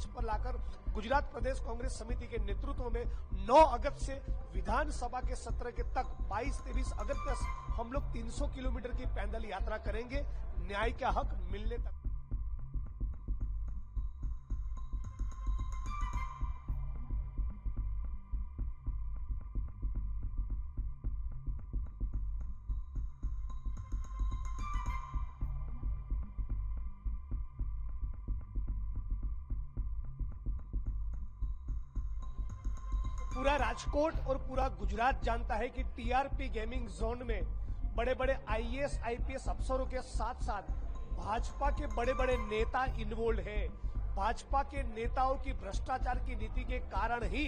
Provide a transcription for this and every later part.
मंच पर लाकर गुजरात प्रदेश कांग्रेस समिति के नेतृत्व में 9 अगस्त से विधानसभा के सत्र के तक 22-23 अगस्त तक हम लोग 300 किलोमीटर की पैदल यात्रा करेंगे, न्याय का हक मिलने तक। पूरा राजकोट और पूरा गुजरात जानता है कि टीआरपी गेमिंग जोन में बड़े बड़े आईएएस आईपीएस अफसरों के साथ साथ भाजपा के बड़े बड़े नेता इन्वॉल्व हैं। भाजपा के नेताओं की भ्रष्टाचार की नीति के कारण ही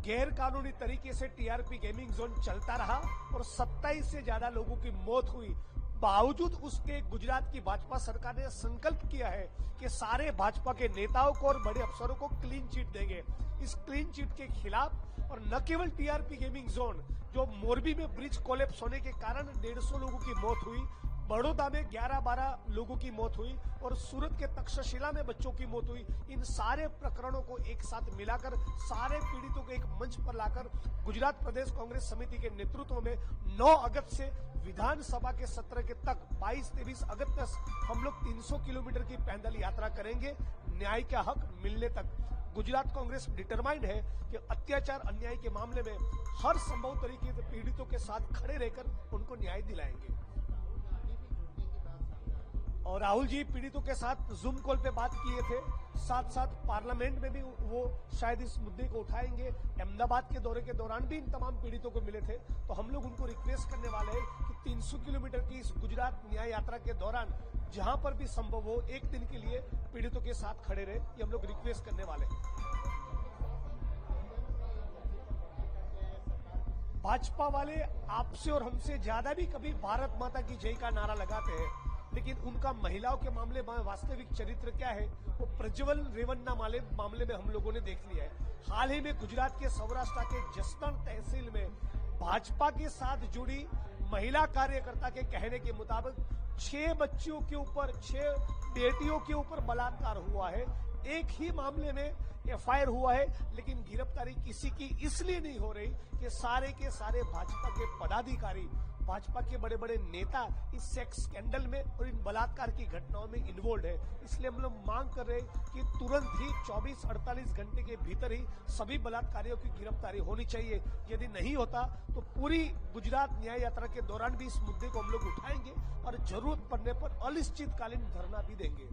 गैर कानूनी तरीके से टीआरपी गेमिंग जोन चलता रहा और 27 से ज्यादा लोगों की मौत हुई। बावजूद उसके गुजरात की भाजपा सरकार ने संकल्प किया है कि सारे भाजपा के नेताओं को और बड़े अफसरों को क्लीन चिट देंगे। इस क्लीन चिट के खिलाफ और न केवल टीआरपी गेमिंग जोन, जो मोरबी में ब्रिज कोलैप्स होने के कारण 150 लोगों की मौत हुई, बड़ौदा में 11-12 लोगों की मौत हुई और सूरत के तक्षशिला में बच्चों की मौत हुई, इन सारे प्रकरणों को एक साथ मिलाकर सारे पीड़ितों को एक मंच पर लाकर गुजरात प्रदेश कांग्रेस समिति के नेतृत्व में 9 अगस्त से विधानसभा के सत्र के तक 22-23 अगस्त तक हम लोग 300 किलोमीटर की पैदल यात्रा करेंगे, न्याय का हक मिलने तक। गुजरात कांग्रेस डिटरमाइंड है कि अत्याचार अन्याय के मामले में हर संभव तरीके से पीड़ितों के साथ खड़े रहकर उनको न्याय दिलाएंगे। और राहुल जी पीड़ितों के साथ जूम कॉल पे बात किए थे, साथ साथ पार्लियामेंट में भी वो शायद इस मुद्दे को उठाएंगे। अहमदाबाद के दौरे के दौरान भी इन तमाम पीड़ितों को मिले थे, तो हम लोग उनको रिक्वेस्ट करने वाले हैं कि 300 किलोमीटर की इस गुजरात न्याय यात्रा के दौरान जहां पर भी संभव हो एक दिन के लिए पीड़ितों के साथ खड़े रहे, ये हम लोग रिक्वेस्ट करने वाले हैं। भाजपा वाले आपसे और हमसे ज्यादा भी कभी भारत माता की जय का नारा लगाते हैं, लेकिन उनका महिलाओं के मामले में वास्तविक चरित्र क्या है वो प्रज्वल रेवन्ना मामले में हम लोगों ने देख लिया है। हाल ही में गुजरात के सौराष्ट्र के जसदण तहसील में भाजपा के साथ जुड़ी महिला कार्यकर्ता के कहने के मुताबिक 6 बच्चियों के ऊपर 6 बेटियों के ऊपर बलात्कार हुआ है। एक ही मामले में एफआईआर हुआ है, लेकिन गिरफ्तारी किसी की इसलिए नहीं हो रही कि सारे के सारे भाजपा के पदाधिकारी, भाजपा के बड़े बड़े नेता इस सेक्स स्कैंडल में और इन बलात्कार की घटनाओं में इन्वॉल्व है। इसलिए हम लोग मांग कर रहे हैं कि तुरंत ही 24-48 घंटे के भीतर ही सभी बलात्कारियों की गिरफ्तारी होनी चाहिए। यदि नहीं होता तो पूरी गुजरात न्याय यात्रा के दौरान भी इस मुद्दे को हम लोग उठाएंगे और जरूरत पड़ने पर अनिश्चितकालीन धरना भी देंगे।